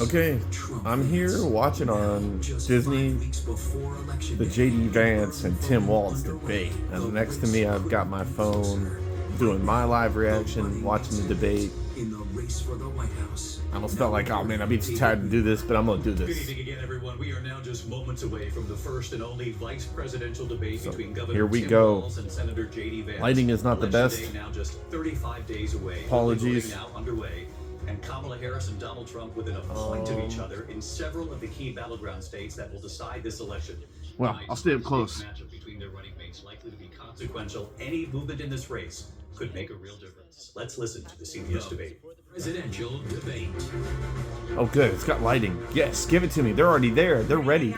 Okay, I'm here watching on Disney the JD Vance and Tim Walz debate. And next to me, I've got my phone doing my live reaction, watching the debate. I almost felt like, oh man, I'd be too tired to do this, but I'm going to do this. Good evening again, everyone. We are now just moments away from the first and only vice presidential debate between Governor Tim Walz and Senator JD Vance. Lighting is not the best. Election day now just 35 days away. Apologies. Now underway. And Kamala Harris and Donald Trump within a point of each other in several of the key battleground states that will decide this election. Well, I'll stay up close. Matchup between their running mates likely to be consequential. Any movement in this race could make a real difference. Let's listen to the CBS debate. Presidential debate. Oh, good. It's got lighting. Yes, give it to me. They're already there. They're ready.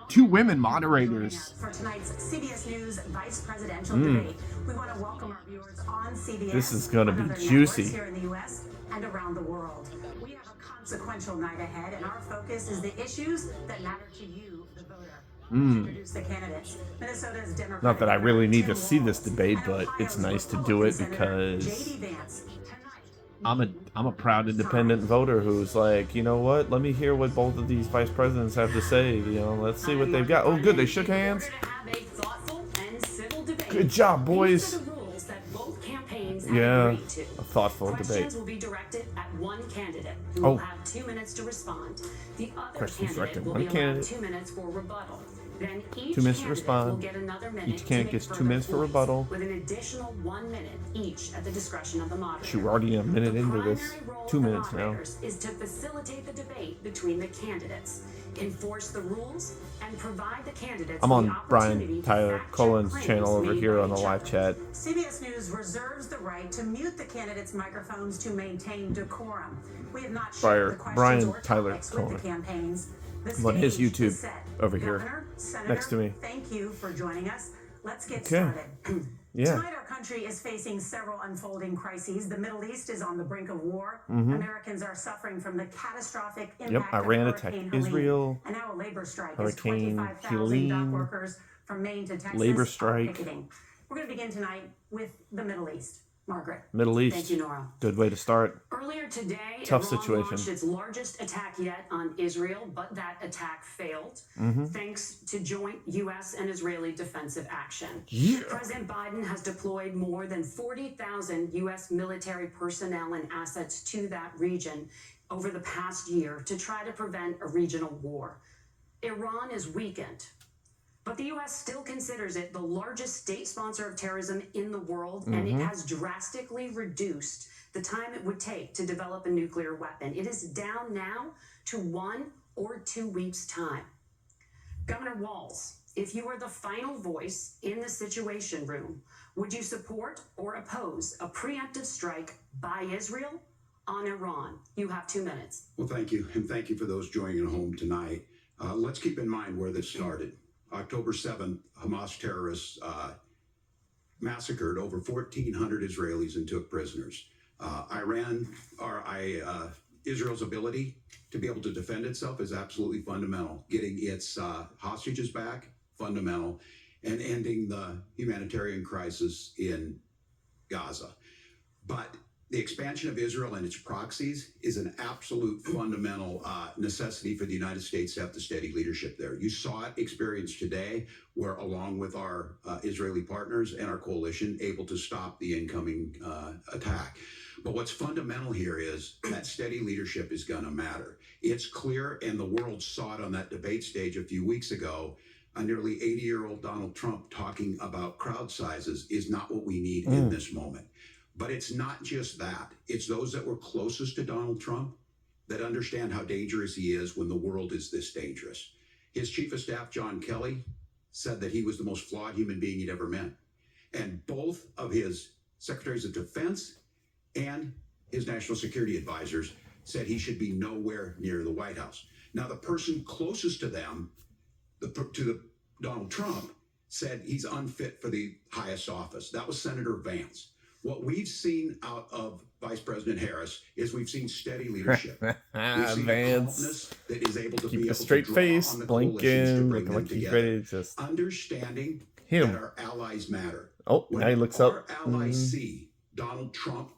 Two women moderators. For tonight's CBS News Vice Presidential Debate, we want to welcome our viewers on CBS. This is going to be juicy. Here in the U.S. and around the world. We have a consequential night ahead, and our focus is the issues that matter to you, the voter. Introduce the candidates. Minnesota's Democratic. Not that I really need to see this debate, but it's nice to do it because JD Vance. I'm a proud independent voter who's like, you know what? Let me hear what both of these vice presidents have to say. You know, let's see what they've got. Oh, good, they shook hands. Good job, boys. Yeah, a thoughtful debate. Questions will be directed at one candidate who will have 2 minutes to respond. The other candidate will be allowed 2 minutes for rebuttal. Then each 2 minutes to candidate respond. will get another minute Each candidate gets 2 minutes for rebuttal. with an additional 1 minute each at the discretion of the moderator. Shoot, we're already a minute into this. The primary role 2 of the minutes now. moderators is to facilitate the debate between the candidates, enforce the rules, and provide the candidates I'm the on opportunity Brian to Tyler fact-check Cullen's claims channel over made here by on the each live other. chat. CBS News reserves the right to mute the candidates' microphones to maintain decorum. We have not shared the questions Brian or Tyler topics with Cullen. the campaigns. The I'm on his stage YouTube is set. over here, Governor, Senator, next to me. Thank you for joining us. Let's get Okay. started. Yeah. Tonight, our country is facing several unfolding crises. The Middle East is on the brink of war. Americans are suffering from the catastrophic impact Iran of attacked Hurricane Helene. Israel. And now a labor strike Hurricane is 25,000 Helene. dock workers from Maine to Texas Labor are strike. picketing. We're going to begin tonight with the Middle East. Margaret. Middle East. Thank you, Nora. Good way to start. Earlier today, Tough Iran situation. launched its largest attack yet on Israel, but that attack failed thanks to joint U.S. and Israeli defensive action. Yeah. President Biden has deployed more than 40,000 U.S. military personnel and assets to that region over the past year to try to prevent a regional war. Iran is weakened, but the U.S. still considers it the largest state sponsor of terrorism in the world, and it has drastically reduced the time it would take to develop a nuclear weapon. It is down now to 1 or 2 weeks' time. Governor Walz, if you were the final voice in the Situation Room, would you support or oppose a preemptive strike by Israel on Iran? You have 2 minutes. Well, thank you, and thank you for those joining at home tonight. Let's keep in mind where this started. October 7th, Hamas terrorists massacred over 1,400 Israelis and took prisoners. Israel's ability to be able to defend itself is absolutely fundamental. Getting its hostages back, fundamental, and ending the humanitarian crisis in Gaza. But the expansion of Israel and its proxies is an absolute fundamental necessity for the United States to have the steady leadership there. You saw it experienced today, where along with our Israeli partners and our coalition, able to stop the incoming attack. But what's fundamental here is that steady leadership is going to matter. It's clear, and the world saw it on that debate stage a few weeks ago, a nearly 80-year-old Donald Trump talking about crowd sizes is not what we need in this moment. But it's not just that. It's those that were closest to Donald Trump that understand how dangerous he is when the world is this dangerous. His chief of staff, John Kelly, said that he was the most flawed human being he'd ever met. And both of his secretaries of defense and his national security advisors said he should be nowhere near the White House. Now, the person closest to them, Donald Trump, said he's unfit for the highest office. That was Senator Vance. What we've seen out of Vice President Harris is we've seen steady leadership. We've seen Vance. calmness that is able to Keep be a able straight to draw face, on the coalitions to blinking, bring looking them like he's together. ready to just Understanding him. that our allies matter. Oh, When now he looks our up. allies see Donald Trump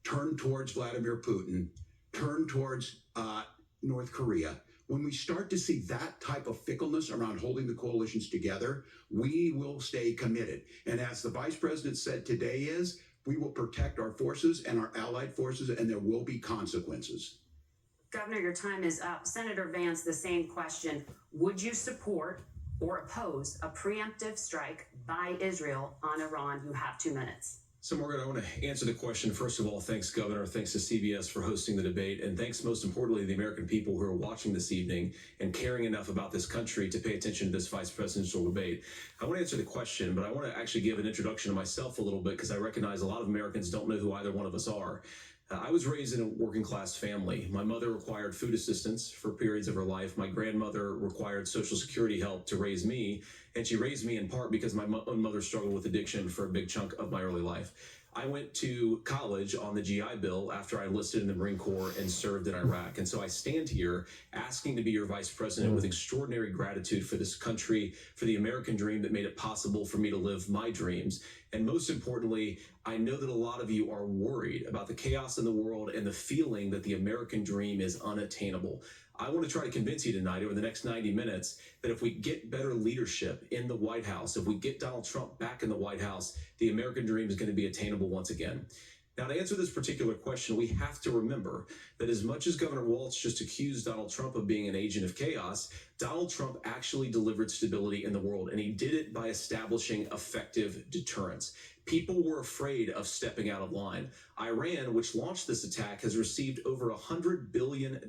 turn towards Vladimir Putin, turn towards North Korea, when we start to see that type of fickleness around holding the coalitions together, we will stay committed. And as the vice president said today we will protect our forces and our allied forces, and there will be consequences. Governor, your time is up. Senator Vance, the same question. Would you support or oppose a preemptive strike by Israel on Iran? You have 2 minutes. So, Margaret, I want to answer the question. First of all, thanks, Governor. Thanks to CBS for hosting the debate. And thanks, most importantly, to the American people who are watching this evening and caring enough about this country to pay attention to this vice presidential debate. I want to answer the question, but I want to actually give an introduction to myself a little bit because I recognize a lot of Americans don't know who either one of us are. I was raised in a working class family. My mother required food assistance for periods of her life. My grandmother required Social Security help to raise me. And she raised me in part because my own mother struggled with addiction for a big chunk of my early life. I went to college on the GI Bill after I enlisted in the Marine Corps and served in Iraq. And so I stand here asking to be your vice president with extraordinary gratitude for this country, for the American dream that made it possible for me to live my dreams. And most importantly, I know that a lot of you are worried about the chaos in the world and the feeling that the American dream is unattainable. I want to try to convince you tonight over the next 90 minutes that if we get better leadership in the White House, if we get Donald Trump back in the White House, the American dream is going to be attainable once again. Now, to answer this particular question, we have to remember that as much as Governor Walz just accused Donald Trump of being an agent of chaos, Donald Trump actually delivered stability in the world, and he did it by establishing effective deterrence. People were afraid of stepping out of line. Iran, which launched this attack, has received over $100 billion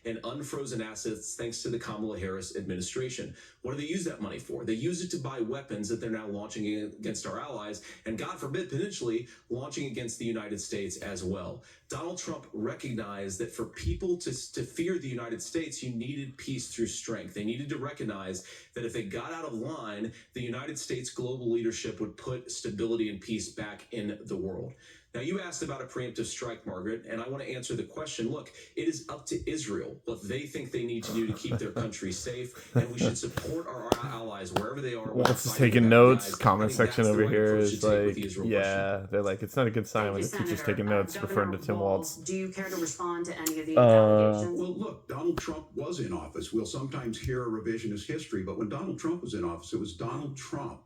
in unfrozen assets thanks to the Kamala Harris administration. What do they use that money for? They use it to buy weapons that they're now launching against our allies, and God forbid, potentially launching against the United States as well. Donald Trump recognized that for people to fear the United States, you needed peace through strength. They needed to recognize that if they got out of line, the United States global leadership would put stability and peace back in the world. Now, you asked about a preemptive strike, Margaret, and I want to answer the question. Look, it is up to Israel what they think they need to do to keep their country safe, and we should support our allies wherever they are. Waltz is taking notes. Comment section over here is like, yeah, they're like, it's not a good sign when the teacher's taking notes, referring to Tim Walz. Do you care to respond to any of these allegations? Well, look, Donald Trump was in office. We'll sometimes hear a revisionist history, but when Donald Trump was in office, it was Donald Trump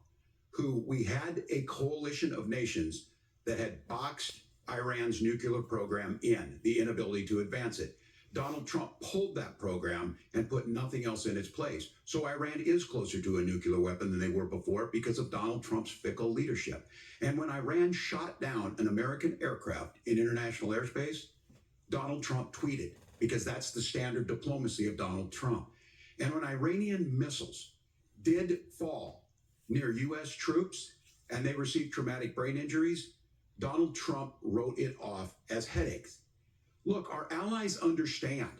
who we had a coalition of nations that had boxed Iran's nuclear program in, the inability to advance it. Donald Trump pulled that program and put nothing else in its place. So Iran is closer to a nuclear weapon than they were before because of Donald Trump's fickle leadership. And when Iran shot down an American aircraft in international airspace, Donald Trump tweeted, because that's the standard diplomacy of Donald Trump. And when Iranian missiles did fall near U.S. troops and they received traumatic brain injuries, Donald Trump wrote it off as headaches. Look, our allies understand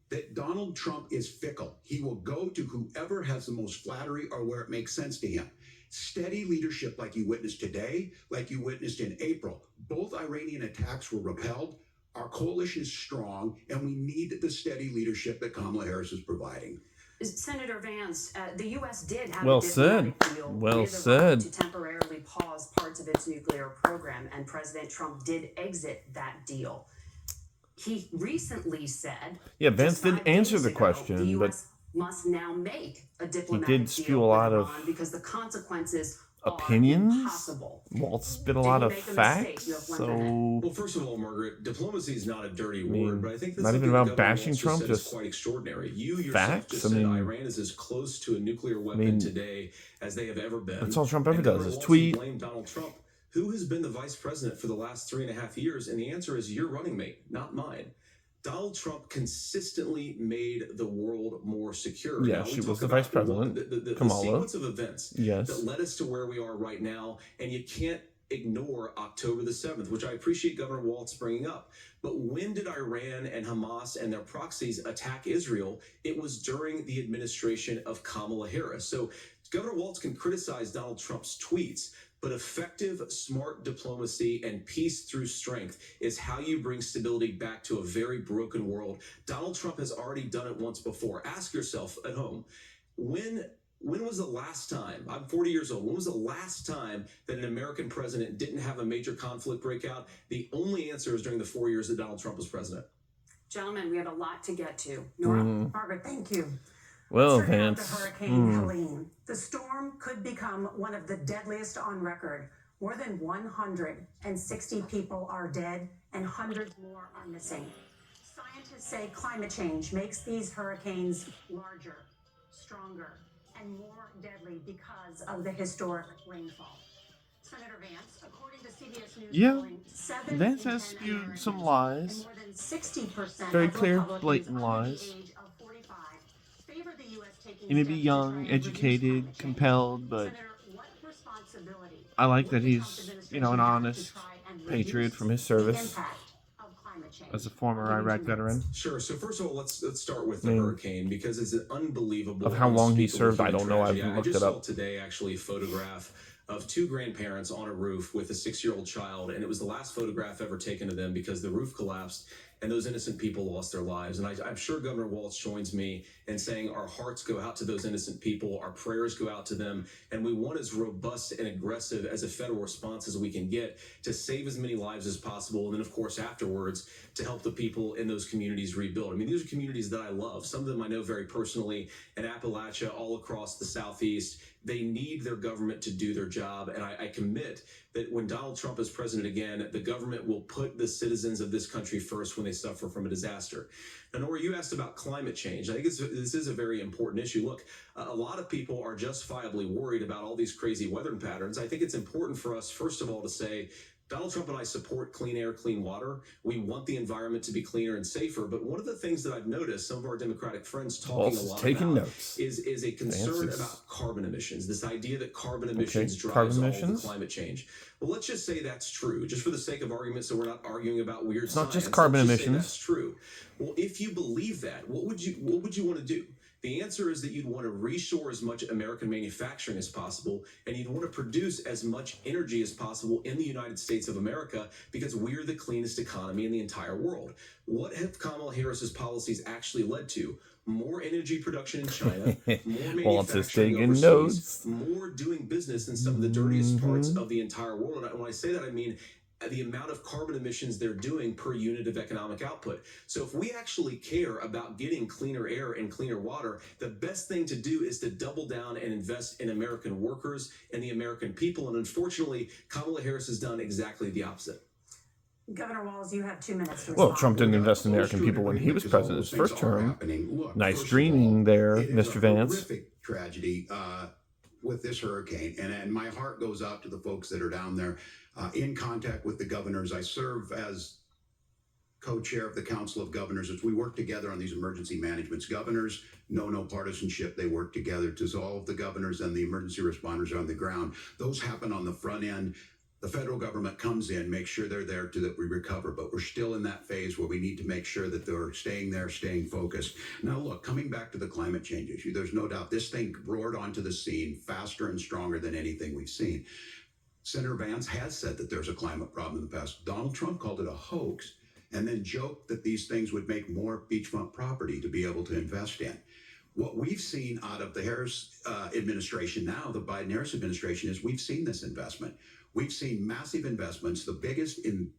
that Donald Trump is fickle. He will go to whoever has the most flattery or where it makes sense to him. Steady leadership like you witnessed today, like you witnessed in April. Both Iranian attacks were repelled. Our coalition is strong, and we need the steady leadership that Kamala Harris is providing. Senator Vance, the U.S. did have Well a diplomatic said. deal Well with Iran said. to temporarily pause parts of its nuclear program, and President Trump did exit that deal. He recently said, Yeah, Vance just did 5 answer days the ago, question, the but U.S. must now make a diplomatic did deal spew a with lot of Iran because the consequences opinions. are impossible. Waltz spit a Did lot he of make a mistake? facts. You have 1 So minute. Well, first of all, Margaret, diplomacy is not a dirty mean, word, but I think that's not even something about Governor bashing Walz Trump, said is just quite extraordinary. You yourself facts. just I said mean, Iran is as close to a nuclear weapon mean, today as they have ever been. that's all Trump ever And does Governor is Walz, tweet. you blame Donald Trump. Who has been the vice president for the last 3.5 years? And the answer is your running mate, not mine. Donald Trump consistently made the world more secure. Yeah, now, we she talk was the about vice president, the Kamala. sequence of events Yes. that led us to where we are right now, and you can't ignore October the 7th, which I appreciate Governor Walz bringing up. But when did Iran and Hamas and their proxies attack Israel? It was during the administration of Kamala Harris. So Governor Walz can criticize Donald Trump's tweets, but effective, smart diplomacy and peace through strength is how you bring stability back to a very broken world. Donald Trump has already done it once before. Ask yourself at home, when was the last time, I'm 40 years old, when was the last time that an American president didn't have a major conflict break out? The only answer is during the 4 years that Donald Trump was president. Gentlemen, we have a lot to get to. Nora? Margaret, thank you. Well, Let's turn now to Vance. Hurricane Helene. The storm could become one of the deadliest on record. More than 160 people are dead and hundreds more are missing. Scientists say climate change makes these hurricanes larger, stronger, and more deadly because of the historic rainfall. Senator Vance, according to CBS News, Yeah, polling, 7 Vance in has 10 spewed Americans some and lies. more than 60% Very of clear, Republicans blatant under lies. the age of 45 favor the U.S. taking He may be steps to young, try and reduce educated, climate change. compelled, but Senator, what responsibility I like will that the Trump he's, administration an have to honest try and patriot reduce from his the service impact of climate change? as a former I'll give you Iraq 2 minutes. veteran. Sure. So first of all, let's start with I the mean, hurricane because it's an unbelievable. of how long he unspeakable served, I human don't know. I tragedy. haven't I looked just it saw up. today actually a photograph of 2 grandparents on a roof with a 6-year-old child, and it was the last photograph ever taken of them because the roof collapsed and those innocent people lost their lives. And I'm sure Governor Walz joins me in saying our hearts go out to those innocent people, our prayers go out to them, and we want as robust and aggressive as a federal response as we can get to save as many lives as possible. And then, of course, afterwards, to help the people in those communities rebuild. I mean, these are communities that I love. Some of them I know very personally in Appalachia, all across the Southeast. They need their government to do their job. And I commit that when Donald Trump is president again, the government will put the citizens of this country first when they suffer from a disaster. Now, Nora, you asked about climate change. I think this is a very important issue. Look, a lot of people are justifiably worried about all these crazy weather patterns. I think it's important for us, first of all, to say, Donald Trump and I support clean air, clean water. We want the environment to be cleaner and safer. But one of the things that I've noticed some of our Democratic friends talking a lot about is a concern about carbon emissions. This idea that carbon emissions drives all the climate change. Well, let's just say that's true, just for the sake of argument, so we're not arguing about weird science. It's not just carbon emissions. That's true. Well, if you believe that, what would you want to do? The answer is that you'd want to reshore as much American manufacturing as possible, and you'd want to produce as much energy as possible in the United States of America because we're the cleanest economy in the entire world. What have Kamala Harris's policies actually led to? More energy production in China, more manufacturing overseas, more doing business in some of the dirtiest parts of the entire world. And when I say that, I mean the amount of carbon emissions they're doing per unit of economic output. So if we actually care about getting cleaner air and cleaner water, the best thing to do is to double down and invest in American workers and the American people. And unfortunately, Kamala Harris has done exactly the opposite. Governor Walz, you have 2 minutes to respond. Well, Trump didn't invest in American people when he was president his first term. Nice dreaming there, Mr. Vance. Horrific tragedy with this hurricane, and my heart goes out to the folks that are down there in contact with the governors. I serve as co-chair of the Council of Governors as we work together on these emergency managements. Governors know no partisanship. They work together to solve the governors and the emergency responders on the ground. Those happen on the front end. The federal government comes in, makes sure they're there to that we recover, but we're still in that phase where we need to make sure that they're staying there, staying focused. Now, look, coming back to the climate change issue, there's no doubt this thing roared onto the scene faster and stronger than anything we've seen. Senator Vance has said that there's a climate problem in the past. Donald Trump called it a hoax and then joked that these things would make more beachfront property to be able to invest in. What we've seen out of the Harris administration now, the Biden-Harris administration, is we've seen this investment. We've seen massive investments, the biggest in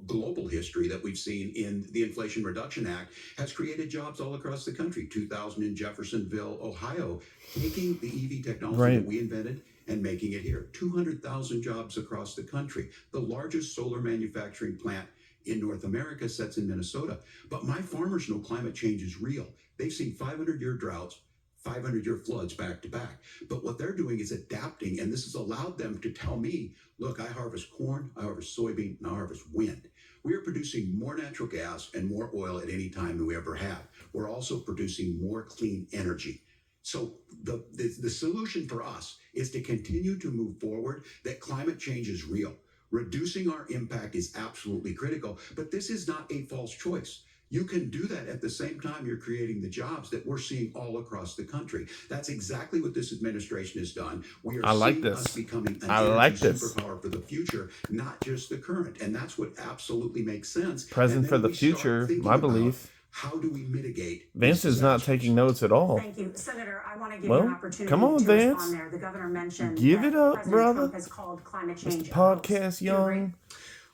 global history that we've seen in the Inflation Reduction Act, has created jobs all across the country. 2,000 in Jeffersonville, Ohio, taking the EV technology that we invented and making it here. 200,000 jobs across the country. The largest solar manufacturing plant in North America sits in Minnesota. But my farmers know climate change is real. They've seen 500-year droughts, 500-year floods back to back. But what they're doing is adapting, and this has allowed them to tell me, look, I harvest corn, I harvest soybean, and I harvest wind. We are producing more natural gas and more oil at any time than we ever have. We're also producing more clean energy. So the solution for us is to continue to move forward, that climate change is real. Reducing our impact is absolutely critical, but this is not a false choice. You can do that at the same time you're creating the jobs that we're seeing all across the country. That's exactly what this administration has done. We are seeing us becoming an energy superpower for the future, not just the current. And that's what absolutely makes sense. Present for the future, my belief. How do we mitigate? Vance is not taking notes at all. Thank you, Senator. I want to give you an opportunity come on, to Vance. respond there. The governor mentioned Give that it up, President brother. Trump has called climate change Mr. Podcast Young.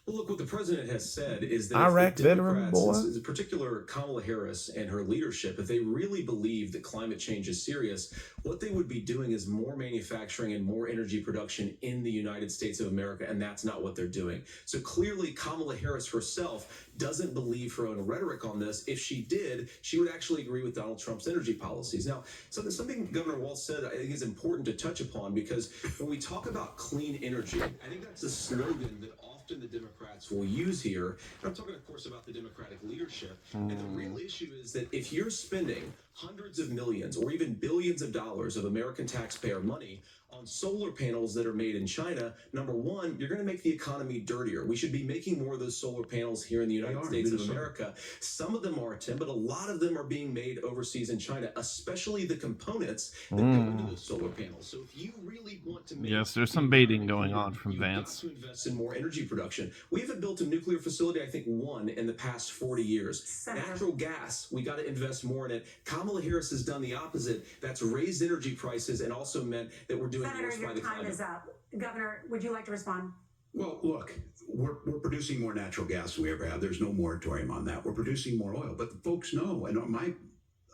Well, look, what the president has said is that Iraq if the veteran, Democrats, boy. in particular Kamala Harris and her leadership, if they really believe that climate change is serious, what they would be doing is more manufacturing and more energy production in the United States of America, and that's not what they're doing. So clearly, Kamala Harris herself doesn't believe her own rhetoric on this. If she did, she would actually agree with Donald Trump's energy policies. Now, something Governor Walz said I think is important to touch upon, because when we talk about clean energy, I think that's a slogan that often the Democrats will use here. And I'm talking, of course, about the Democratic leadership. And the real issue is that if you're spending hundreds of millions or even billions of dollars of American taxpayer money on solar panels that are made in China, number one, you're going to make the economy dirtier. We should be making more of those solar panels here in the United States of America. Some of them are, Tim, but a lot of them are being made overseas in China, especially the components that go into those solar panels. So if you really want to make... Yes, there's some baiting going on from Vance. You've got to invest in more energy production. We haven't built a nuclear facility, I think, one in the past 40 years. Natural gas, we got to invest more in it. Kamala Harris has done the opposite. That's raised energy prices and also meant that we're doing Senator, your time is up. Governor, would you like to respond? Well, look, we're producing more natural gas than we ever have. There's no moratorium on that. We're producing more oil, but the folks know, and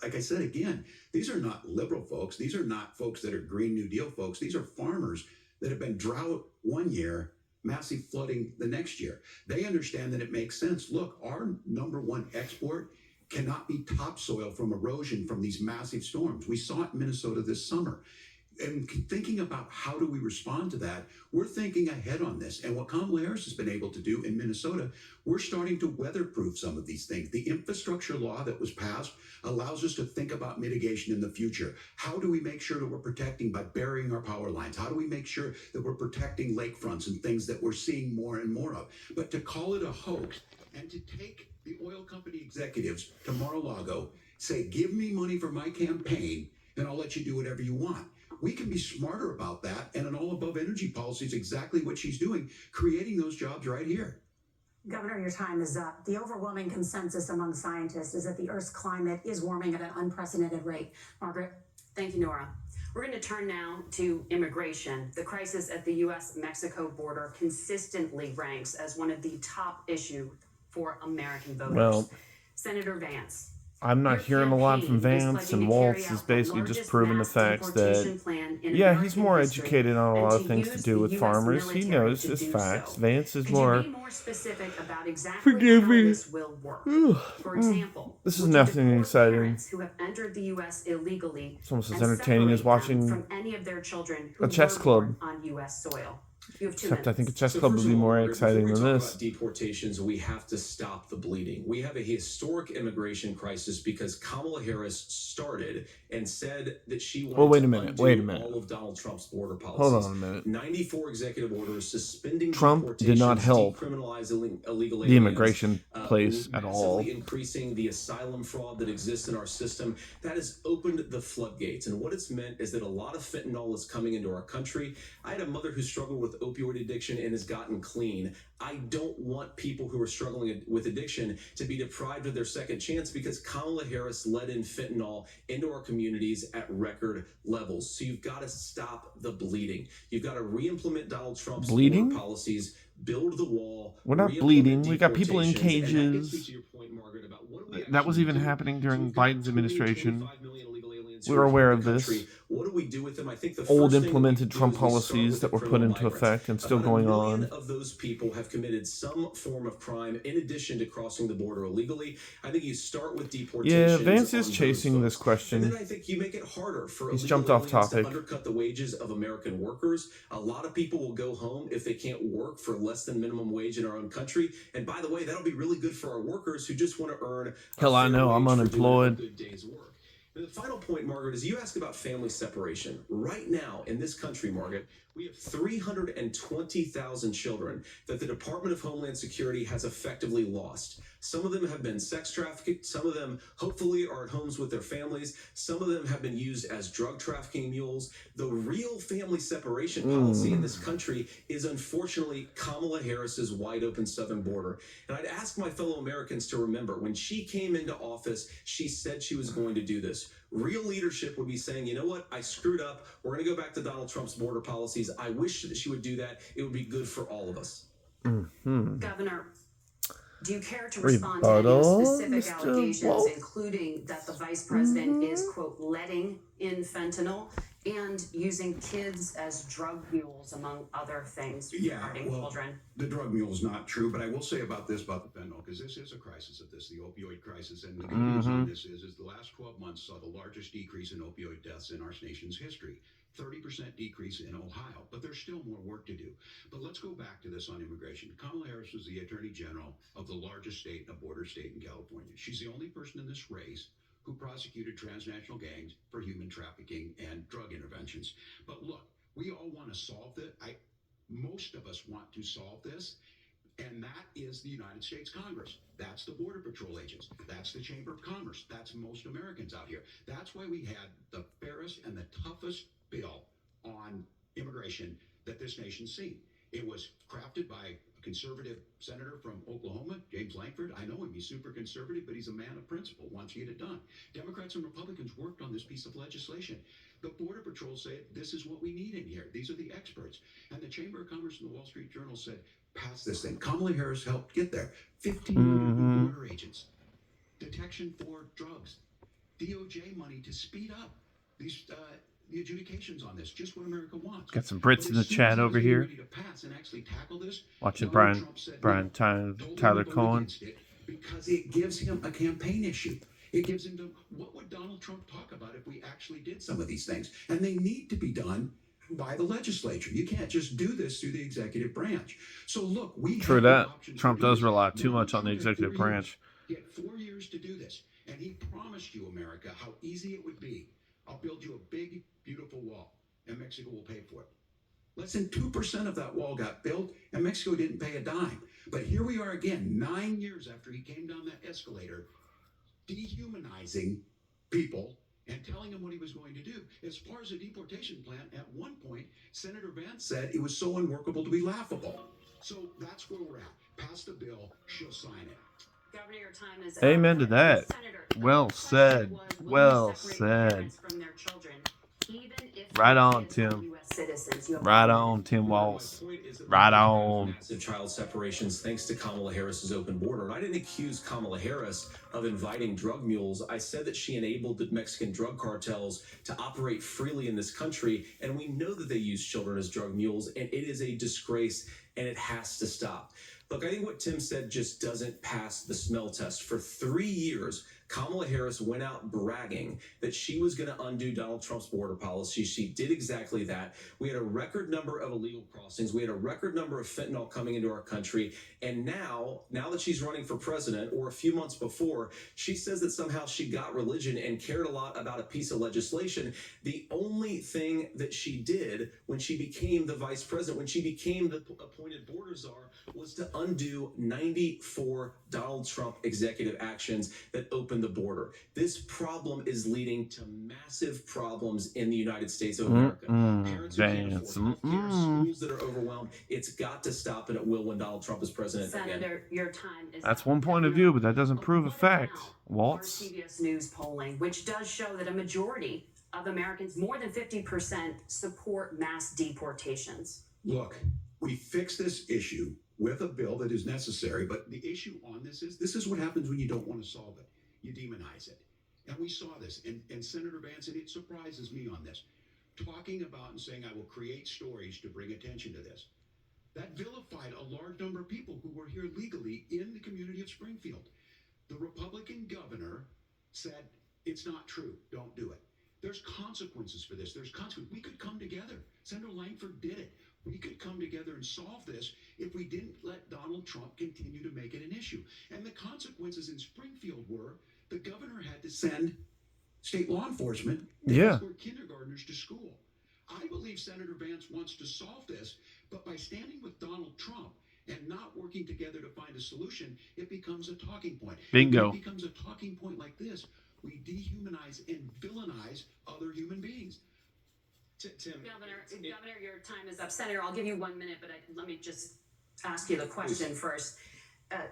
like I said again, these are not liberal folks. These are not folks that are Green New Deal folks. These are farmers that have been drought one year, massive flooding the next year. They understand that it makes sense. Look, our number one export cannot be topsoil from erosion from these massive storms. We saw it in Minnesota this summer. And thinking about how do we respond to that, we're thinking ahead on this. And what Kamala Harris has been able to do in Minnesota, we're starting to weatherproof some of these things. The infrastructure law that was passed allows us to think about mitigation in the future. How do we make sure that we're protecting by burying our power lines? How do we make sure that we're protecting lakefronts and things that we're seeing more and more of? But to call it a hoax and to take the oil company executives to Mar-a-Lago, say, give me money for my campaign, and I'll let you do whatever you want. We can be smarter about that, and an all-above energy policy is exactly what she's doing, creating those jobs right here. Governor, your time is up. The overwhelming consensus among scientists is that the Earth's climate is warming at an unprecedented rate. Margaret? Thank you, Nora. We're going to turn now to immigration. The crisis at the U.S.-Mexico border consistently ranks as one of the top issues for American voters. Well, Senator Vance, I'm not hearing a lot from Vance, and Walz is basically just proving the facts that, yeah, he's more educated on a lot of things to do with farmers. He knows his facts. Vance is more... Forgive me. For example, this is nothing exciting. Who have entered the U.S. illegally, it's almost as entertaining as watching from any of their children who a chess club. On U.S. soil. You have 2 Except minutes. I think a chess club would be more exciting than this. About deportations, we have to stop the bleeding. We have a historic immigration crisis because Kamala Harris started and said that she wanted to undo all of Donald Trump's border policies. Hold on a minute. 94 executive orders suspending Trump did not help decriminalize illegal the immigration place at all. Increasing the asylum fraud that exists in our system. That has opened the floodgates. And what it's meant is that a lot of fentanyl is coming into our country. I had a mother who struggled with opioid addiction and has gotten clean. I don't want people who are struggling with addiction to be deprived of their second chance because Kamala Harris let in fentanyl into our communities at record levels. So you've got to stop the bleeding. You've got to re-implement Donald Trump's border policies, build the wall. We're not bleeding. We got people in cages. That was even happening during Biden's administration. We were aware of this. What do we do with them? I think the old implemented Trump policies that were put into effect and still going on. Of those people have committed some form of crime in addition to crossing the border illegally. I think you start with deportations. Yeah, Vance is chasing this question. And then I think you make it harder for he's jumped off topic. To undercut the wages of American workers. A lot of people will go home if they can't work for less than minimum wage in our own country. And by the way, that'll be really good for our workers who just want to earn. Hell, I know. I'm unemployed. Good day's work. The final point, Margaret, is you ask about family separation. Right now in this country, Margaret, we have 320,000 children that the Department of Homeland Security has effectively lost. Some of them have been sex trafficked. Some of them, hopefully, are at homes with their families. Some of them have been used as drug trafficking mules. The real family separation policy in this country is, unfortunately, Kamala Harris's wide open southern border. And I'd ask my fellow Americans to remember, when she came into office, she said she was going to do this. Real leadership would be saying, you know what, I screwed up. We're going to go back to Donald Trump's border policies. I wish that she would do that. It would be good for all of us. Governor, do you care to respond to any Rebuttal, specific Mr. allegations, Walz? including that the vice president is, quote, letting in fentanyl and using kids as drug mules, among other things regarding children? The drug mule is not true, but I will say about this, about the fentanyl, because this is a crisis of this, the opioid crisis. And the good news on this is the last 12 months saw the largest decrease in opioid deaths in our nation's history. 30% decrease in Ohio, but there's still more work to do. But let's go back to this on immigration. Kamala Harris was the Attorney General of the largest state, a border state in California. She's the only person in this race who prosecuted transnational gangs for human trafficking and drug interventions. But look, we all want to solve this. Most of us want to solve this. And that is the United States Congress. That's the Border Patrol agents. That's the Chamber of Commerce. That's most Americans out here. That's why we had the fairest and the toughest bill on immigration that this nation's seen. It was crafted by a conservative senator from Oklahoma, James Lankford. I know him. He's super conservative, but he's a man of principle, wants to get it done. Democrats and Republicans worked on this piece of legislation. The Border Patrol said, this is what we need in here. These are the experts. And the Chamber of Commerce and the Wall Street Journal said, pass this thing. Kamala Harris helped get there. 1,500 border agents, detection for drugs, DOJ money to speed up these the adjudications on this. Just what America wants. Got some Brits in the chat over here. Watching Tyler Cohen. Because it gives him a campaign issue. It gives him what would Donald Trump talk about if we actually did some of these things? And they need to be done by the legislature. You can't just do this through the executive branch. So look, True that. Trump does rely too much on the executive branch. He had 4 years to do this. And he promised you, America, how easy it would be. I'll build you a big, beautiful wall, and Mexico will pay for it. Less than 2% of that wall got built, and Mexico didn't pay a dime. But here we are again, 9 years after he came down that escalator, dehumanizing people and telling them what he was going to do. As far as the deportation plan, at one point, Senator Vance said it was so unworkable to be laughable. So that's where we're at. Pass the bill, she'll sign it. Governor, your time is Amen up. to that. Senator, Well said. will you Well separate said. parents from their children, even if Right their on, kids are Tim. US citizens? You have Right one on, minute. Tim Walz. My point is that Right we have on. massive child separations thanks to Kamala Harris's open border. And I didn't accuse Kamala Harris of inviting drug mules. I said that she enabled the Mexican drug cartels to operate freely in this country. And we know that they use children as drug mules. And it is a disgrace, and it has to stop. Look, I think what Tim said just doesn't pass the smell test. For 3 years, Kamala Harris went out bragging that she was going to undo Donald Trump's border policy. She did exactly that. We had a record number of illegal crossings. We had a record number of fentanyl coming into our country. And now that she's running for president, or a few months before, she says that somehow she got religion and cared a lot about a piece of legislation. The only thing that she did when she became the vice president, when she became the appointed border czar, was to undo 94 Donald Trump executive actions that opened the border. This problem is leading to massive problems in the United States of America. Parents who can't afford healthcare, schools that are overwhelmed. It's got to stop, and it will when Donald Trump is president again. Senator, your time is That's up. one point of view, but that doesn't prove a fact. Waltz. Our CBS News polling, which does show that a majority of Americans, more than 50%, support mass deportations. Look, we fix this issue with a bill that is necessary, but the issue on this is what happens when you don't want to solve it. You demonize it. And we saw this, and Senator Vance, and it surprises me on this, talking about and saying, I will create stories to bring attention to this. That vilified a large number of people who were here legally in the community of Springfield. The Republican governor said, it's not true, don't do it. There's consequences for this. There's consequences. We could come together. Senator Lankford did it. We could come together and solve this if we didn't let Donald Trump continue to make it an issue. And the consequences in Springfield were the governor had to send state law enforcement to escort kindergartners to school. I believe Senator Vance wants to solve this, but by standing with Donald Trump and not working together to find a solution, it becomes a talking point. Bingo. It becomes a talking point like this. We dehumanize and villainize other human beings. Tim, Governor, your time is up. Senator, I'll give you 1 minute, but let me just ask you the question first.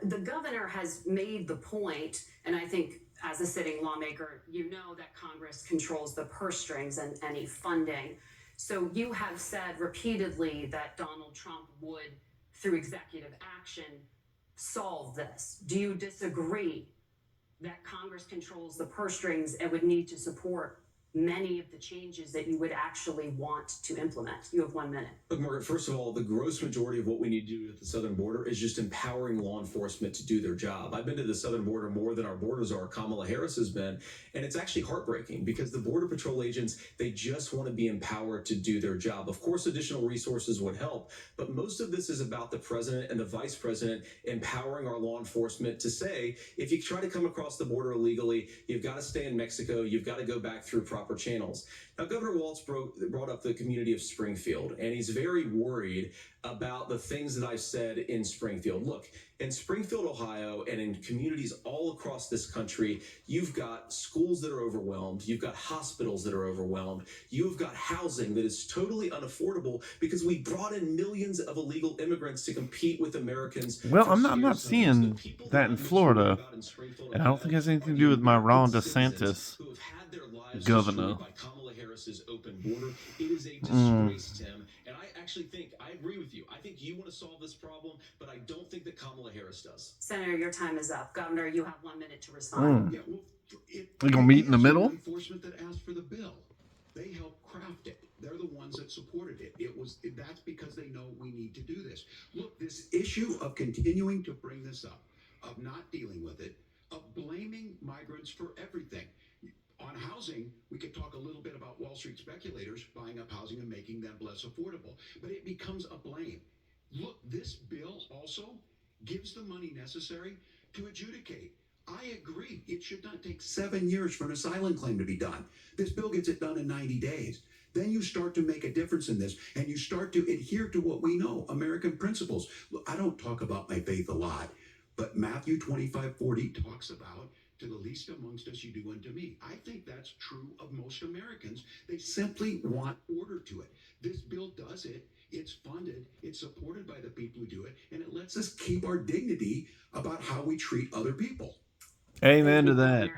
The governor has made the point, and I think as a sitting lawmaker, you know that Congress controls the purse strings and any funding. So you have said repeatedly that Donald Trump would through executive action, solve this? Do you disagree that Congress controls the purse strings and would need to support many of the changes that you would actually want to implement? You have 1 minute. Look, Margaret, first of all, the gross majority of what we need to do at the southern border is just empowering law enforcement to do their job. I've been to the southern border more than our borders are. Kamala Harris has been, and it's actually heartbreaking because the Border Patrol agents, they just want to be empowered to do their job. Of course, additional resources would help, but most of this is about the president and the vice president empowering our law enforcement to say, if you try to come across the border illegally, you've got to stay in Mexico, you've got to go back through proper channels. Now, Governor Walz brought up the community of Springfield, and he's very worried about the things that I've said in Springfield. Look, in Springfield, Ohio, and in communities all across this country, you've got schools that are overwhelmed. You've got hospitals that are overwhelmed. You've got housing that is totally unaffordable because we brought in millions of illegal immigrants to compete with Americans. Well, I'm not seeing that in Florida, and I don't think it has anything to do with my Ron DeSantis governor. By Kamala Harris's open border. It is a disgrace, Tim. And I actually think, I agree with you. I think you want to solve this problem, but I don't think that Kamala Harris does. Senator, your time is up. Governor, you have 1 minute to respond. Yeah, well, We gonna meet in the middle? Enforcement that asked for the bill. They helped craft it. They're the ones that supported it. That's because they know we need to do this. Look, this issue of continuing to bring this up, of not dealing with it, of blaming migrants for everything. On housing, we could talk a little bit about Wall Street speculators buying up housing and making them less affordable, but it becomes a blame. Look, this bill also gives the money necessary to adjudicate. I agree. It should not take 7 years for an asylum claim to be done. This bill gets it done in 90 days. Then you start to make a difference in this, and you start to adhere to what we know, American principles. Look, I don't talk about my faith a lot, but Matthew 25:40 talks about, to the least amongst us you do unto me. I think that's true of most Americans. They simply want order to it. This bill does it. It's funded. It's supported by the people who do it. And it lets us keep our dignity about how we treat other people. Amen to that.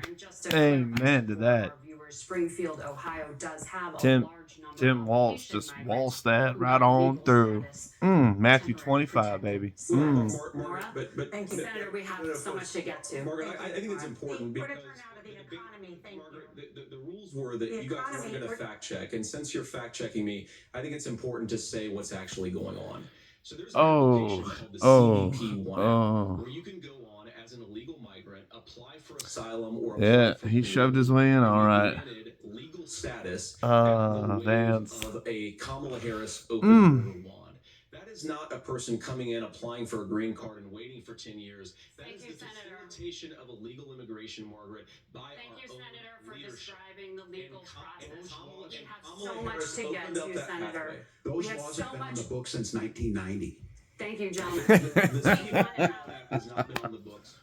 Amen to that. Springfield, Ohio does have a Tim large number Tim of Walz Haitian just migrants waltzed that who right have on legal through. status, Matthew temporary 25, baby. protected status. Margaret, but Thank you. Senator, we have so much to get to. Margaret, I think it's important Put a because turnout of the economy. Thank Margaret, you. the rules were that The you guys economy, weren't going to we're- fact check, and since you're fact checking me, I think it's important to say what's actually going on. So there's an application called the CBP-1, where you can go on as an illegal migrant, apply for asylum or apply Yeah, for he parole, shoved his way in, and all be right. granted legal status Uh, at the wave Vance. of a Kamala Harris open border wand. That is not a person coming in, applying for a green card and waiting for 10 years. That Thank is you, the Senator. facilitation of illegal immigration, Margaret, by Thank our you, own Senator, for leadership. describing the legal And process. Kamala- We and have Kamala so much Harris to get opened up to, that Senator. pathway. Those We have laws so have been on much. the books since 1990. Thank you, gentlemen. The has not been on the books.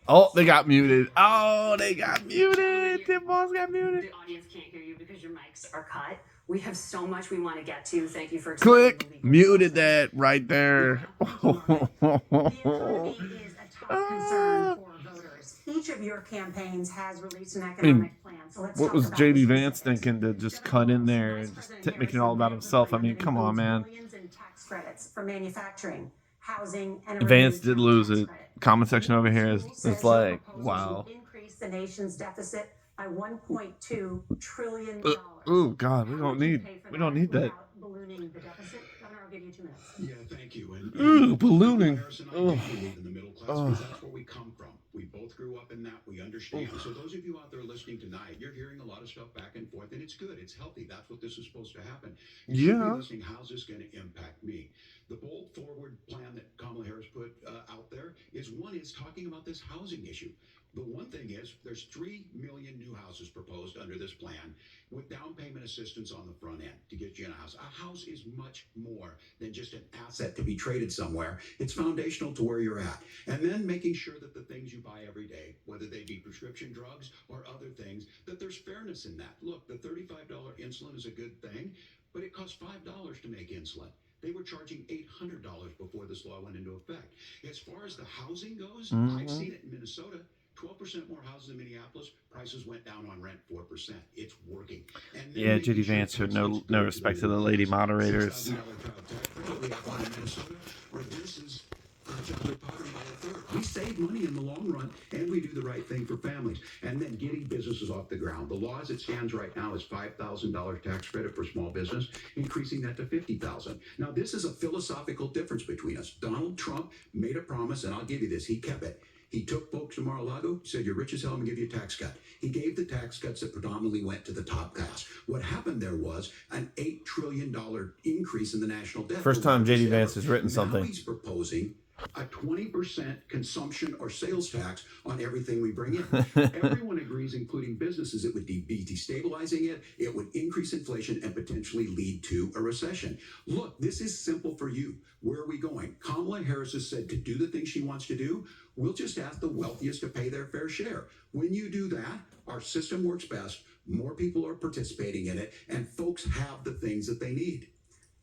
Oh, they got muted. Oh, they got muted. Tim Walz got muted. The audience can't hear you because your mics are cut. We have so much we want to get to. Thank you for explaining Click. the legal Muted process. that right there. The economy is a top concern for voters. Each of your campaigns has released an economic plan. So let's What talk was about JD the Vance specifics. thinking to just cut in there and just making it all about himself? I mean, come on, man. Millions in tax credits for manufacturing, housing, and a Vance renewed did child lose tax it. credit. Comment section over here is Says like, your proposals wow. will increase the nation's deficit by $1.2 trillion. Oh God, we How don't would you need pay for that. without ballooning the deficit? Governor, I'll give you 2 minutes. Yeah, thank you. And Ooh, ballooning. Harris and I Oh. do believe in the middle class because that's where we come from. We both grew up in that. We understand. So those of you out there listening tonight, you're hearing a lot of stuff back and forth, and it's good. It's healthy. That's what this is supposed to happen. You should be Yeah. listening. How's this going to impact me? The bold forward plan that Kamala Harris put out there is talking about this housing issue. The one thing is there's 3 million new houses proposed under this plan with down payment assistance on the front end to get you in a house. A house is much more than just an asset to be traded somewhere. It's foundational to where you're at. And then making sure that the things you buy every day, whether they be prescription drugs or other things, that there's fairness in that. Look, the $35 insulin is a good thing, but it costs $5 to make insulin. They were charging $800 before this law went into effect. As far as the housing goes, I've seen it in Minnesota. 12% more houses in Minneapolis, prices went down on rent 4%. It's working. And then Yeah, making JD sure Vance showed no tax no respect to the lady moderators. $6,000 child tax credit we have one in Minnesota reduces childhood poverty by a third. We save money in the long run, and we do the right thing for families. And then getting businesses off the ground. The law as it stands right now is $5,000 tax credit for small business, increasing that to $50,000. Now, this is a philosophical difference between us. Donald Trump made a promise, and I'll give you this. He kept it. He took folks to Mar-a-Lago, said, you're rich as hell, I'm going to give you a tax cut. He gave the tax cuts that predominantly went to the top class. What happened there was an $8 trillion increase in the national debt. First time JD Vance has written Now something. he's proposing a 20% consumption or sales tax on everything we bring in. Everyone agrees, including businesses, it would be destabilizing it, it would increase inflation and potentially lead to a recession. Look, this is simple for you. Where are we going? Kamala Harris has said to do the things she wants to do, we'll just ask the wealthiest to pay their fair share. When you do that, our system works best, more people are participating in it, and folks have the things that they need.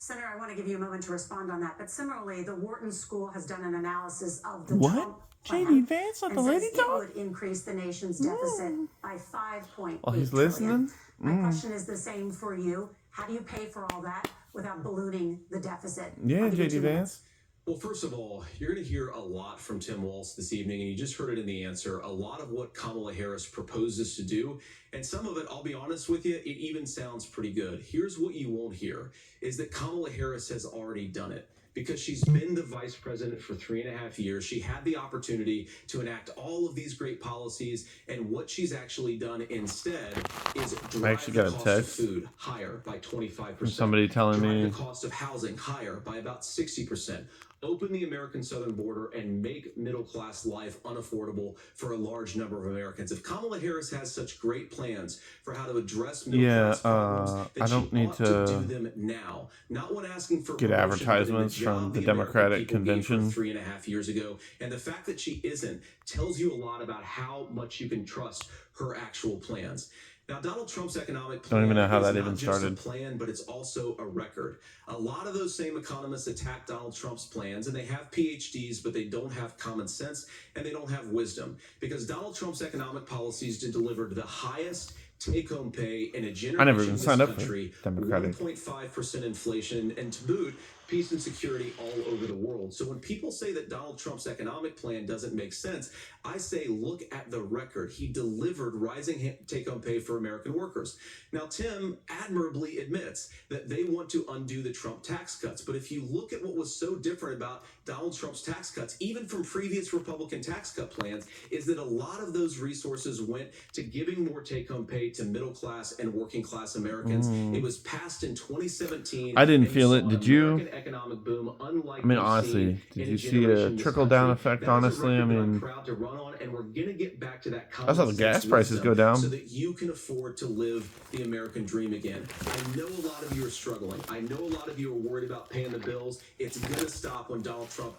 Senator, I want to give you a moment to respond on that. But similarly, the Wharton School has done an analysis of the What? Trump plan JD Vance let and the lady says talk? it would increase the nation's deficit by 5.8 Oh, he's trillion. listening? My question is the same for you. How do you pay for all that without ballooning the deficit? Yeah, I'll give you JD 2 minutes. Vance. Well, first of all, you're going to hear a lot from Tim Walz this evening, and you just heard it in the answer. A lot of what Kamala Harris proposes to do, and some of it, I'll be honest with you, it even sounds pretty good. Here's what you won't hear, is that Kamala Harris has already done it. Because she's been the vice president for 3.5 years. She had the opportunity to enact all of these great policies, and what she's actually done instead is drive actually the got a cost text of food higher by 25%. From somebody telling drive me the cost of housing higher by about 60%. Open the American southern border and make middle-class life unaffordable for a large number of Americans. If Kamala Harris has such great plans for how to address middle-class problems, then I don't she need ought to do them now. Not when asking for get promotion, but in the advertisements job from the American Democratic people gave her convention. 3.5 years ago. And the fact that she isn't tells you a lot about how much you can trust her actual plans. Now, Donald Trump's economic plan Don't even know how is that not even just started. a plan, but it's also a record. A lot of those same economists attack Donald Trump's plans, and they have PhDs, but they don't have common sense, and they don't have wisdom. Because Donald Trump's economic policies delivered the highest take-home pay in a generation I never in even this signed up for country, Democratic. 1.5% inflation, and to boot, peace and security all over the world. So when people say that Donald Trump's economic plan doesn't make sense, I say look at the record. He delivered rising take-home pay for American workers. Now, Tim admirably admits that they want to undo the Trump tax cuts. But if you look at what was so different about Donald Trump's tax cuts, even from previous Republican tax cut plans, is that a lot of those resources went to giving more take-home pay to middle-class and working-class Americans. It was passed in 2017. I didn't and feel it. saw Did an you? American economic boom unlike I mean, we've honestly, seen did in you a see generation a in this trickle-down country. effect, That is a honestly? I record that I'm mean, proud to run on, and we're going to get back to that I saw the gas sense prices wisdom go down. so that you can afford to live the American dream again. I know a lot of you are struggling. I know a lot of you are worried about paying the bills. It's going to stop when Donald Trump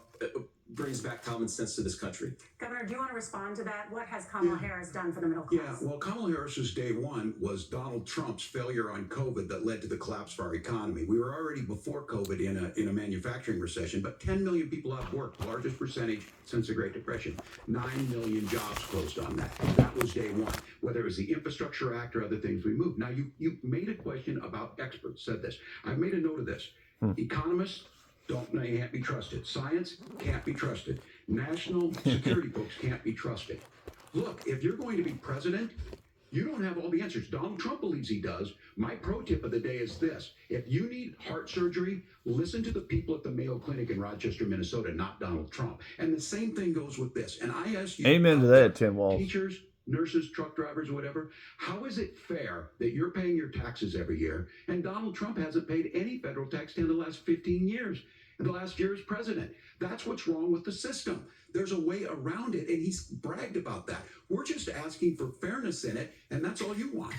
brings back common sense to this country. Governor, do you want to respond to that? What has Kamala Harris done for the middle Yeah, class? well, Kamala Harris's day one was Donald Trump's failure on COVID that led to the collapse of our economy. We were already before COVID in a manufacturing recession, but 10 million people out of work, the largest percentage since the Great Depression. 9 million jobs closed on that. That was day one. Whether it was the Infrastructure Act or other things we moved. Now, you made a question about experts, said this. I've made a note of this. Economists can't be trusted. Science can't be trusted. National security folks can't be trusted. Look, if you're going to be president, you don't have all the answers. Donald Trump believes he does. My pro tip of the day is this. If you need heart surgery, listen to the people at the Mayo Clinic in Rochester, Minnesota, not Donald Trump. And the same thing goes with this. And I ask you, amen to that, Tim Walz. teachers, nurses, truck drivers, whatever, how is it fair that you're paying your taxes every year and Donald Trump hasn't paid any federal tax in the last 15 years? In the last year as president. That's what's wrong with the system. There's a way around it, and he's bragged about that. We're just asking for fairness in it, and that's all you want.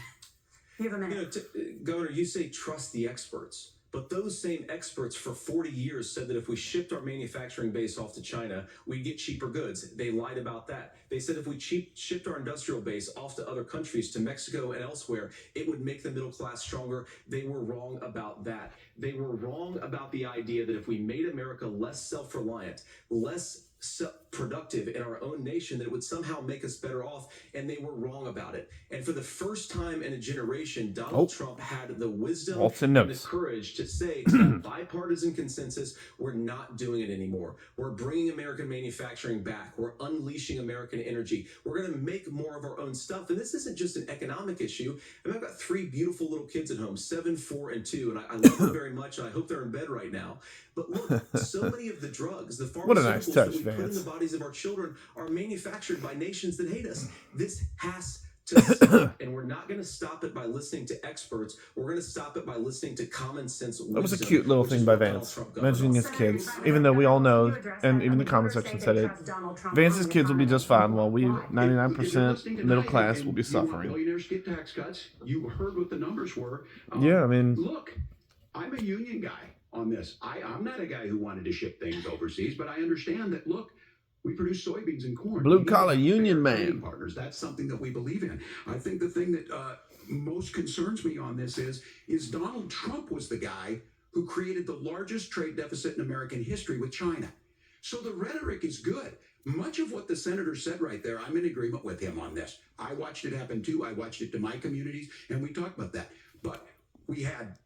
You have a minute. Governor, you say trust the experts. But those same experts for 40 years said that if we shipped our manufacturing base off to China, we'd get cheaper goods. They lied about that. They said if we shipped our industrial base off to other countries, to Mexico and elsewhere, it would make the middle class stronger. They were wrong about that. They were wrong about the idea that if we made America less self-reliant, less productive in our own nation, that it would somehow make us better off, and they were wrong about it. And for the first time in a generation, Donald Trump had the wisdom and the courage to say, to that bipartisan consensus, we're not doing it anymore. We're bringing American manufacturing back. We're unleashing American energy. We're going to make more of our own stuff. And this isn't just an economic issue. I mean, I've got 3 beautiful little kids at home, 7, 4, and 2, and I love them very much, and I hope they're in bed right now. But look, so many of the drugs, the pharmaceuticals that we put in the bodies of our children are manufactured by nations that hate us. This has to stop, and we're not going to stop it by listening to experts. We're going to stop it by listening to common sense wisdom. That was a cute little thing by Vance, mentioning his kids, even though we all know, and even the comment section said it, Vance's kids will be just fine, while we, 99% middle class, will be suffering. Billionaires get tax cuts. You heard what the numbers were. Yeah, I mean... Look, I'm a union guy on this. I'm not a guy who wanted to ship things overseas, but I understand that, look, we produce soybeans and corn. Blue-collar union man. Partners. That's something that we believe in. I think the thing that most concerns me on this is Donald Trump was the guy who created the largest trade deficit in American history with China. So the rhetoric is good. Much of what the senator said right there, I'm in agreement with him on this. I watched it happen too. I watched it to my communities, and we talked about that. But we had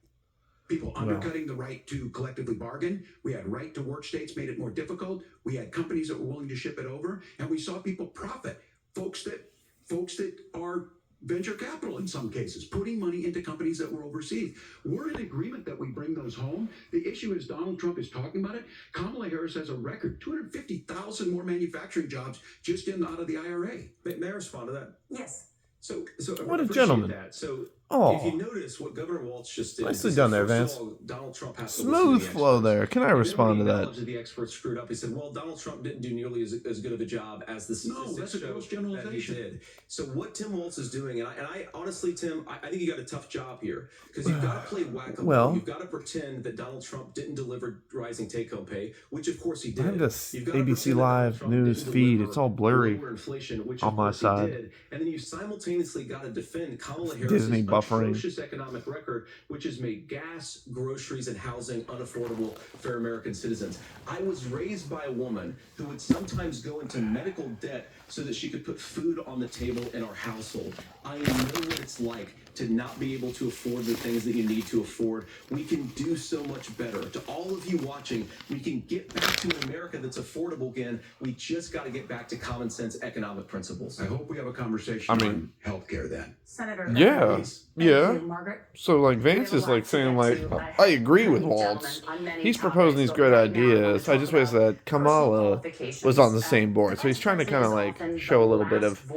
people undercutting the right to collectively bargain. We had right to work states made it more difficult. We had companies that were willing to ship it over, and we saw people profit. Folks that are venture capital in some cases, putting money into companies that were overseas. We're in agreement that we bring those home. The issue is Donald Trump is talking about it. Kamala Harris has a record 250,000 more manufacturing jobs just in out of the IRA. May I respond to that? Yes. So what a gentleman. That. So Oh, if you notice what Governor Walz just did, nicely done there, Vance. all, Donald Trump has to Smooth listen to the flow experts. there. Can I respond to that? The experts screwed up. He said, "Well, Donald Trump didn't do nearly as good of a job as the statistics that's a show gross that he generalization. did." So what Tim Walz is doing, and I honestly, Tim, I think you got a tough job here, because you've got to play whack-a-mole. Well, you've got to pretend that Donald Trump didn't deliver rising take-home pay, which of course he did. I have this You've got to ABC pretend that Live Donald Trump news didn't feed. deliver It's all blurry lower inflation, which on of my course he side. did. And then you simultaneously got to defend Kamala Disney Harris's buffering. atrocious economic record, which has made gas, groceries, and housing unaffordable for American citizens. I was raised by a woman who would sometimes go into medical debt so that she could put food on the table in our household. I know what it's like to not be able to afford the things that you need to afford. We can do so much better. To all of you watching, we can get back to an America that's affordable again. We just got to get back to common sense economic principles. I hope we have a conversation on healthcare then. Senator. Yeah, yeah. Thank you, Margaret. So like Vance is like saying like, I agree with Walz. He's proposing these great ideas. I just wish that Kamala was on the same board. So he's trying to kind of like show a little bit of,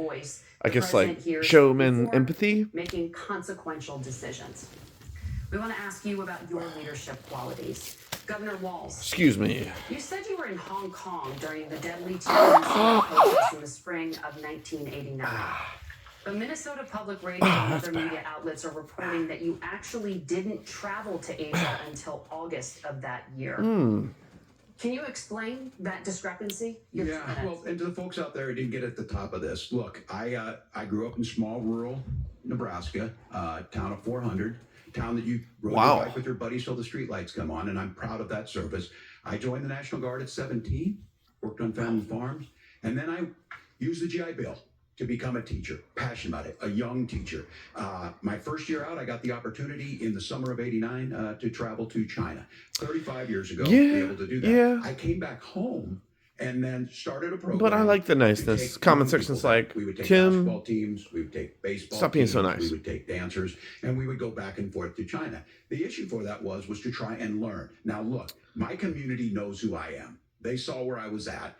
I guess, like showman empathy. Making consequential decisions. We want to ask you about your leadership qualities. Governor Walz, Excuse me. you said you were in Hong Kong during the deadly TNC protests in the spring of 1989. But Minnesota Public Radio and other media outlets are reporting that you actually didn't travel to Asia until August of that year. Can you explain that discrepancy? Yeah, well, and to the folks out there who didn't get at the top of this, look, I grew up in small rural Nebraska, town of 400, town that you rode your bike with your buddies till the street lights come on, and I'm proud of that service. I joined the National Guard at 17, worked on family farms, and then I used the GI Bill to become a teacher, passionate about it, a young teacher. My first year out, I got the opportunity in the summer of '89 to travel to China. 35 years ago, to be able to do that. Yeah. I came back home and then started a program. But I like the niceness. Comment section's like, we would take Tim, basketball teams, we would take baseball stop being teams, so nice. we would take dancers, and we would go back and forth to China. The issue for that was to try and learn. Now look, my community knows who I am. They saw where I was at.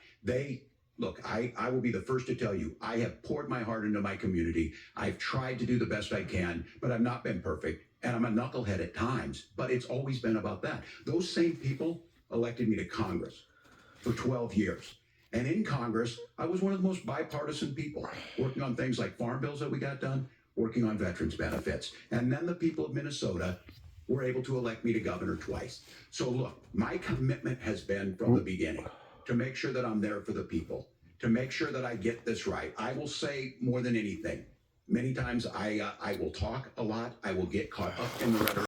Look, I will be the first to tell you, I have poured my heart into my community. I've tried to do the best I can, but I've not been perfect. And I'm a knucklehead at times, but it's always been about that. Those same people elected me to Congress for 12 years. And in Congress, I was one of the most bipartisan people, working on things like farm bills that we got done, working on veterans benefits. And then the people of Minnesota were able to elect me to governor twice. So look, my commitment has been from the beginning to make sure that I'm there for the people, to make sure that I get this right. I will say more than anything. Many times I will talk a lot. I will get caught up in the rhetoric.